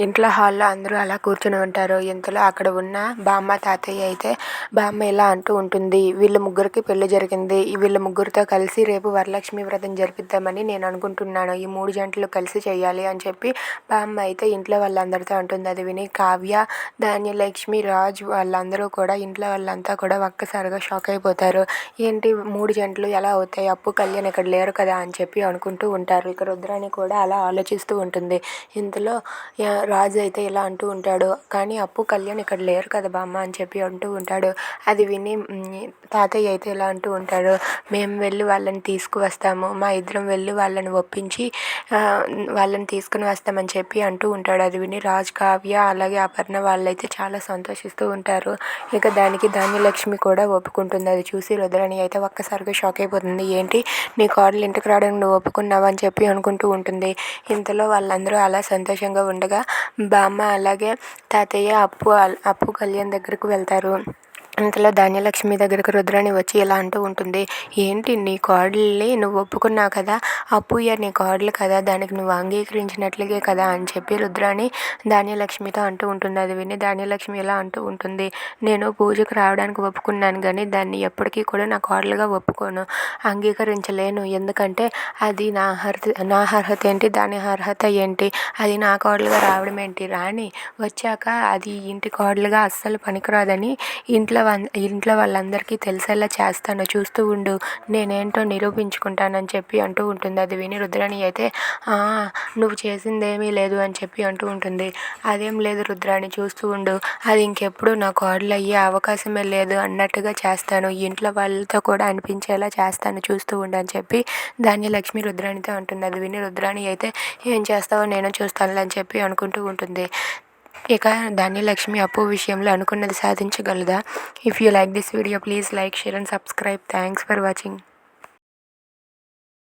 ఇంట్లో హాల్లో అందరూ అలా కూర్చొని ఉంటారు. ఇంతలో అక్కడ ఉన్న బామ్మ, తాతయ్య అయితే బామ్మ ఇలా అంటూ ఉంటుంది, వీళ్ళ ముగ్గురికి పెళ్లి జరిగింది. వీళ్ళ ముగ్గురితో కలిసి రేపు వరలక్ష్మి వ్రతం జరిపిద్దామని నేను అనుకుంటున్నాను. ఈ 3 జంటలు కలిసి చేయాలి అని చెప్పి బామ్మ అయితే ఇంట్లో వాళ్ళందరితో అంటుంది. అది విని కావ్య, ధాన్యలక్ష్మి, రాజు వాళ్ళందరూ కూడా ఇంట్లో వాళ్ళంతా కూడా ఒక్కసారిగా షాక్ అయిపోతారు. ఏంటి 3 జంటలు ఎలా అవుతాయి? అప్పు, కళ్యాణ్ ఇక్కడ లేరు కదా అని చెప్పి అనుకుంటూ ఉంటారు. ఇక రుద్రాణి కూడా అలా ఆలోచిస్తూ ఉంటుంది. ఇంతలో రాజు అయితే ఇలా అంటూ ఉంటాడు, కానీ అప్పు, కళ్యాణ్ ఇక్కడ లేరు కదా బామ్మ అని చెప్పి అంటూ ఉంటాడు. అది విని తాతయ్య అయితే ఇలా అంటూ ఉంటాడు, మేము వెళ్ళి వాళ్ళని తీసుకువస్తాము, మా ఇద్దరం వెళ్ళి వాళ్ళని ఒప్పించి వాళ్ళని తీసుకుని వస్తామని చెప్పి అంటూ ఉంటాడు. అది విని రాజ్, కావ్య అలాగే అపర్ణ వాళ్ళైతే చాలా సంతోషిస్తూ ఉంటారు. ఇక దానికి ధాన్యలక్ష్మి కూడా ఒప్పుకుంటుంది. అది చూసి రుద్రాణి అయితే ఒక్కసారిగా షాక్ అయిపోతుంది. ఏంటి నీ కోడలు ఇంటికి రావడానికి నువ్వు ఒప్పుకున్నావా అని చెప్పి అనుకుంటూ ఉంటుంది. ఇంతలో వాళ్ళందరూ అలా సంతోషంగా ఉండగా బామ్మ అలాగే తాతయ్య అప్పు కళ్యాణ్ దగ్గరకు వెళ్తారు. ఇంతలో ధాన్యలక్ష్మి దగ్గరకు రుద్రాణి వచ్చి ఇలా అంటూ ఉంటుంది, ఏంటి నీ కోడల్ని నువ్వు ఒప్పుకున్నావు కదా, అప్పుయ్య నీ కోడలు కదా, దానికి నువ్వు అంగీకరించినట్లుగే కదా అని చెప్పి రుద్రాణి ధాన్యలక్ష్మితో అంటూ ఉంటుంది. అది విని ధాన్యలక్ష్మి ఇలా అంటూ ఉంటుంది, నేను పూజకు రావడానికి ఒప్పుకున్నాను కానీ దాన్ని ఎప్పటికీ కూడా నా కోడలుగా ఒప్పుకోను, అంగీకరించలేను. ఎందుకంటే అది నా అర్హత ఏంటి, దాని అర్హత ఏంటి, అది నా కోడలుగా రావడం ఏంటి, రాణి వచ్చాక అది ఇంటి కోడలుగా అస్సలు పనికిరాదని ఇంట్లో వాళ్ళందరికీ తెలిసేలా చేస్తాను, చూస్తూ ఉండు, నేనేంటో నిరూపించుకుంటానని చెప్పి అంటూ ఉంటుంది. అది విని రుద్రాణి అయితే నువ్వు చేసిందేమీ లేదు అని చెప్పి అంటూ ఉంటుంది. అదేం లేదు రుద్రాణి, చూస్తూ ఉండు, అది ఇంకెప్పుడు నా కోడలు అయ్యే అవకాశమే లేదు అన్నట్టుగా చేస్తాను, ఇంట్లో వాళ్ళతో కూడా అనిపించేలా చేస్తాను, చూస్తూ ఉండు అని చెప్పి ధాన్యలక్ష్మి రుద్రాణితో అంటుంది. అది విని రుద్రాణి అయితే ఏం చేస్తావో నేను చూస్తాను అని చెప్పి అనుకుంటూ ఉంటుంది. ఇక ధాన్యలక్ష్మి అప్పు విషయంలో అనుకున్నది సాధించగలదా? If you like this video please like, share and subscribe. Thanks for watching.